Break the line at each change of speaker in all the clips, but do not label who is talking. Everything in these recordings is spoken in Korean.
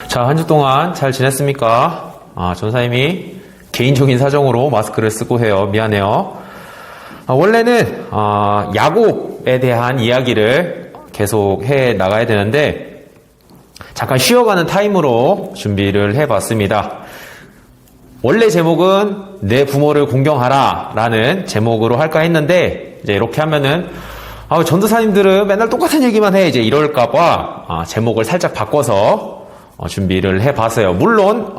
자, 한 주 동안 잘 지냈습니까? 전사님이 개인적인 사정으로 마스크를 쓰고 해요. 미안해요. 원래는 야곱에 대한 이야기를 계속 해 나가야 되는데 잠깐 쉬어가는 타임으로 준비를 해봤습니다. 원래 제목은 내 부모를 공경하라 라는 제목으로 할까 했는데 이제 이렇게 하면은 전도사님들은 맨날 똑같은 얘기만 해 이제 이럴까봐 제목을 살짝 바꿔서 준비를 해봤어요. 물론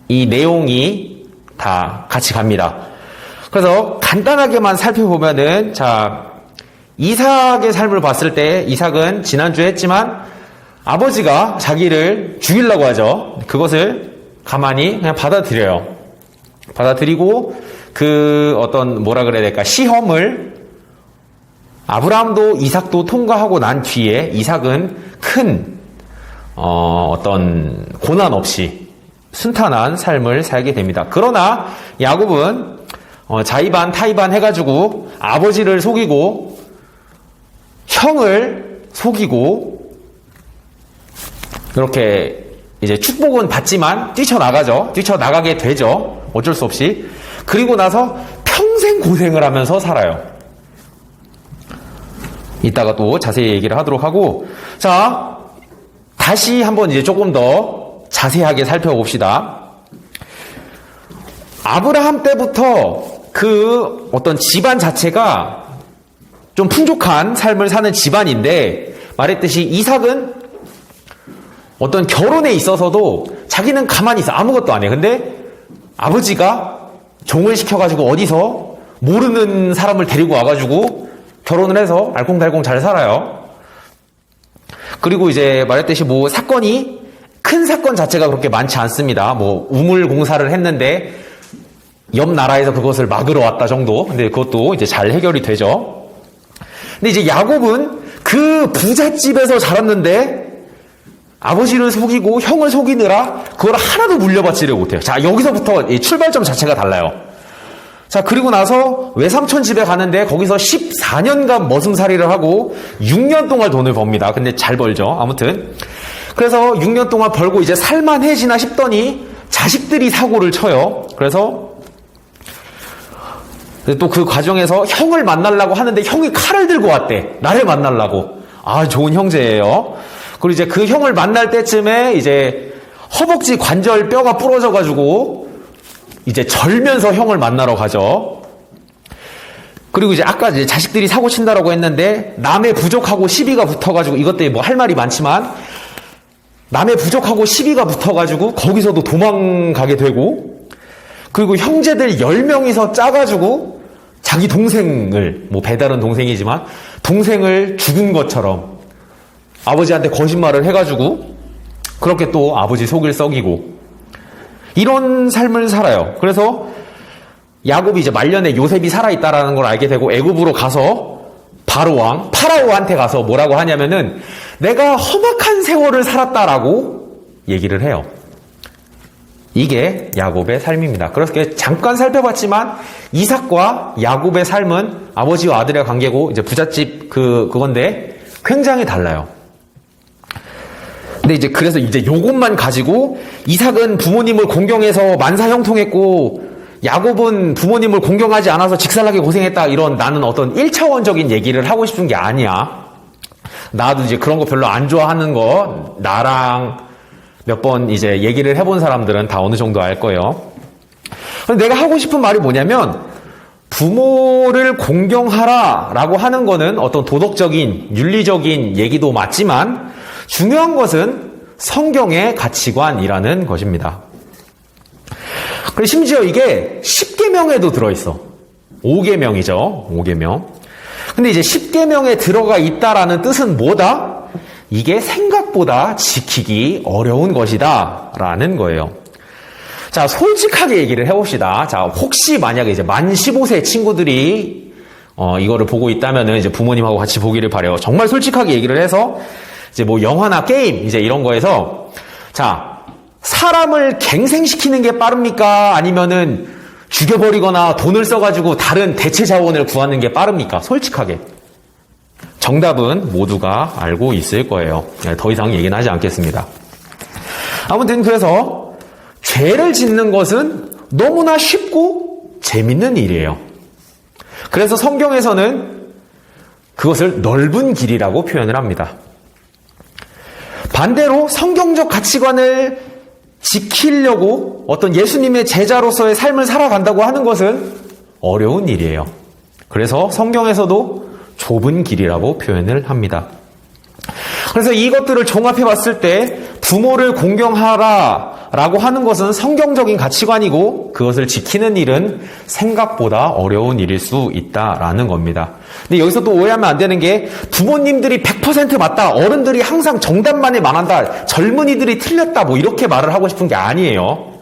이 내용이 다 같이 갑니다. 그래서 간단하게만 살펴보면은 이삭의 삶을 봤을 때 이삭은 지난주에 했지만 아버지가 자기를 죽이려고 하죠. 그것을 가만히 그냥 받아들여요. 받아들이고 시험을 아브라함도 이삭도 통과하고 난 뒤에 이삭은 큰 고난 없이 순탄한 삶을 살게 됩니다. 그러나 야곱은 자의반 타의반 해가지고 아버지를 속이고 형을 속이고 이렇게 이제 축복은 받지만 뛰쳐나가게 되죠. 어쩔 수 없이. 그리고 나서 평생 고생을 하면서 살아요. 이따가 또 자세히 얘기를 하도록 하고, 다시 한번 이제 조금 더 자세하게 살펴봅시다. 아브라함 때부터 집안 자체가 좀 풍족한 삶을 사는 집안인데, 말했듯이 이삭은 결혼에 있어서도 자기는 가만히 있어. 아무것도 안 해. 근데 아버지가 종을 시켜가지고 어디서 모르는 사람을 데리고 와가지고 결혼을 해서 알콩달콩 잘 살아요. 그리고 이제 말했듯이 큰 사건 자체가 그렇게 많지 않습니다. 우물 공사를 했는데 옆 나라에서 그것을 막으러 왔다 정도. 근데 그것도 이제 잘 해결이 되죠. 근데 이제 야곱은 그 부잣집에서 자랐는데 아버지를 속이고 형을 속이느라 그걸 하나도 물려받지를 못해요. 여기서부터 출발점 자체가 달라요. 그리고 나서 외삼촌 집에 가는데 거기서 14년간 머슴살이를 하고 6년 동안 돈을 법니다. 근데 잘 벌죠. 아무튼. 그래서 6년 동안 벌고 이제 살만해지나 싶더니 자식들이 사고를 쳐요. 그래서 또 그 과정에서 형을 만나려고 하는데 형이 칼을 들고 왔대. 나를 만나려고. 좋은 형제예요. 그리고 이제 그 형을 만날 때쯤에 이제 허벅지 관절 뼈가 부러져가지고 이제 절면서 형을 만나러 가죠. 그리고 이제 아까 이제 자식들이 사고 친다라고 했는데 남의 부족하고 시비가 붙어가지고 이것 때문에 할 말이 많지만 남의 부족하고 시비가 붙어가지고 거기서도 도망가게 되고 그리고 형제들 10명이서 짜가지고 자기 동생을 배달은 동생이지만 동생을 죽은 것처럼 아버지한테 거짓말을 해가지고 그렇게 또 아버지 속을 썩이고 이런 삶을 살아요. 그래서 야곱이 이제 말년에 요셉이 살아있다라는 걸 알게 되고 애굽으로 가서 파라오한테 가서 뭐라고 하냐면은 내가 험악한 세월을 살았다라고 얘기를 해요. 이게 야곱의 삶입니다. 그렇게 잠깐 살펴봤지만 이삭과 야곱의 삶은 아버지와 아들의 관계고 이제 부잣집 그건데 굉장히 달라요. 근데 이제 그래서 이제 요것만 가지고 이삭은 부모님을 공경해서 만사형통했고 야곱은 부모님을 공경하지 않아서 직살나게 고생했다 이런 나는 1차원적인 얘기를 하고 싶은 게 아니야. 나도 이제 그런 거 별로 안 좋아하는 거 나랑 몇 번 이제 얘기를 해본 사람들은 다 어느 정도 알 거예요. 근데 내가 하고 싶은 말이 뭐냐면 부모를 공경하라 라고 하는 거는 도덕적인 윤리적인 얘기도 맞지만 중요한 것은 성경의 가치관이라는 것입니다. 그리고 심지어 이게 10계명에도 들어있어. 5계명이죠. 5계명. 근데 이제 10계명에 들어가 있다라는 뜻은 뭐다? 이게 생각보다 지키기 어려운 것이다 라는 거예요. 솔직하게 얘기를 해봅시다. 혹시 만약에 이제 만 15세 친구들이 이거를 보고 있다면은 이제 부모님하고 같이 보기를 바래요. 정말 솔직하게 얘기를 해서 이제 영화나 게임 이제 이런 거에서 사람을 갱생시키는 게 빠릅니까? 아니면은 죽여버리거나 돈을 써가지고 다른 대체 자원을 구하는 게 빠릅니까? 솔직하게. 정답은 모두가 알고 있을 거예요. 더 이상 얘기는 하지 않겠습니다. 아무튼 그래서 죄를 짓는 것은 너무나 쉽고 재밌는 일이에요. 그래서 성경에서는 그것을 넓은 길이라고 표현을 합니다. 반대로 성경적 가치관을 지키려고 어떤 예수님의 제자로서의 삶을 살아간다고 하는 것은 어려운 일이에요. 그래서 성경에서도 좁은 길이라고 표현을 합니다. 그래서 이것들을 종합해 봤을 때 부모를 공경하라 라고 하는 것은 성경적인 가치관이고 그것을 지키는 일은 생각보다 어려운 일일 수 있다라는 겁니다. 근데 여기서 또 오해하면 안 되는 게 부모님들이 100% 맞다, 어른들이 항상 정답만을 말한다, 젊은이들이 틀렸다 뭐 이렇게 말을 하고 싶은 게 아니에요.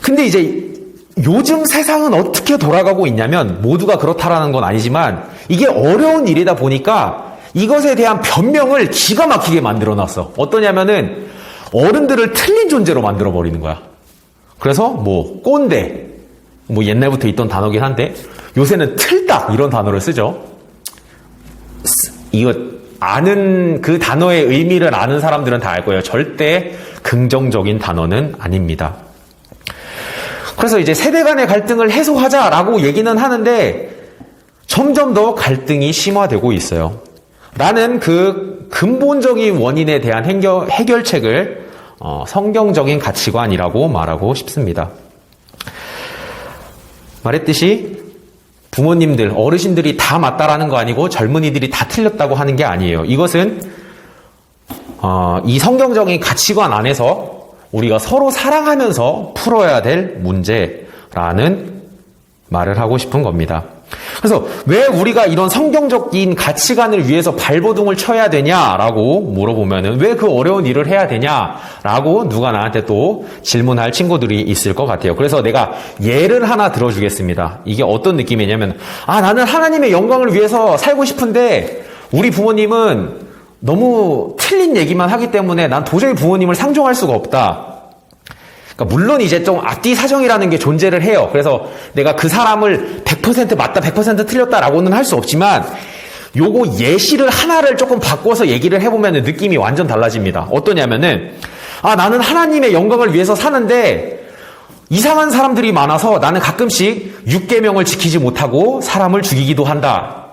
근데 이제 요즘 세상은 어떻게 돌아가고 있냐면 모두가 그렇다라는 건 아니지만 이게 어려운 일이다 보니까 이것에 대한 변명을 기가 막히게 만들어놨어. 어떠냐면은 어른들을 틀린 존재로 만들어버리는 거야. 그래서 뭐 꼰대, 뭐 옛날부터 있던 단어긴 한데 요새는 틀다 이런 단어를 쓰죠. 이거 아는 그 단어의 의미를 아는 사람들은 다 알 거예요. 절대 긍정적인 단어는 아닙니다. 그래서 이제 세대 간의 갈등을 해소하자라고 얘기는 하는데 점점 더 갈등이 심화되고 있어요. 나는 그 근본적인 원인에 대한 해결책을 성경적인 가치관이라고 말하고 싶습니다. 말했듯이 부모님들, 어르신들이 다 맞다라는 거 아니고 젊은이들이 다 틀렸다고 하는 게 아니에요. 이것은 이 성경적인 가치관 안에서 우리가 서로 사랑하면서 풀어야 될 문제라는 말을 하고 싶은 겁니다. 그래서 왜 우리가 이런 성경적인 가치관을 위해서 발버둥을 쳐야 되냐라고 물어보면은 왜 그 어려운 일을 해야 되냐라고 누가 나한테 또 질문할 친구들이 있을 것 같아요. 그래서 내가 예를 하나 들어주겠습니다. 이게 어떤 느낌이냐면 나는 하나님의 영광을 위해서 살고 싶은데 우리 부모님은 너무 틀린 얘기만 하기 때문에 난 도저히 부모님을 상종할 수가 없다. 그러니까 물론 이제 좀 앞뒤 사정이라는 게 존재를 해요. 그래서 내가 그 사람을 100% 맞다, 100% 틀렸다라고는 할 수 없지만 요거 예시를 하나를 조금 바꿔서 얘기를 해보면 느낌이 완전 달라집니다. 어떠냐면은 나는 하나님의 영광을 위해서 사는데 이상한 사람들이 많아서 나는 가끔씩 6계명을 지키지 못하고 사람을 죽이기도 한다.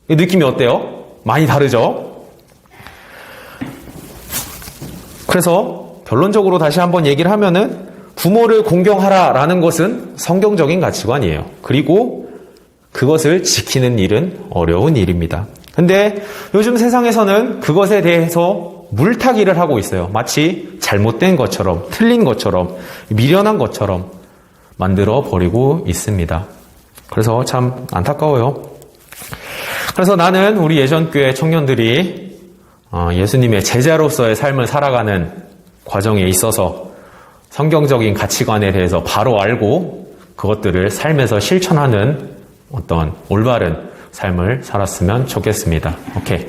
이 느낌이 어때요? 많이 다르죠? 그래서 결론적으로 다시 한번 얘기를 하면은 부모를 공경하라라는 것은 성경적인 가치관이에요. 그리고 그것을 지키는 일은 어려운 일입니다. 근데 요즘 세상에서는 그것에 대해서 물타기를 하고 있어요. 마치 잘못된 것처럼, 틀린 것처럼, 미련한 것처럼 만들어 버리고 있습니다. 그래서 참 안타까워요. 그래서 나는 우리 예전교회 청년들이 예수님의 제자로서의 삶을 살아가는 과정에 있어서 성경적인 가치관에 대해서 바로 알고 그것들을 삶에서 실천하는 어떤 올바른 삶을 살았으면 좋겠습니다. 오케이.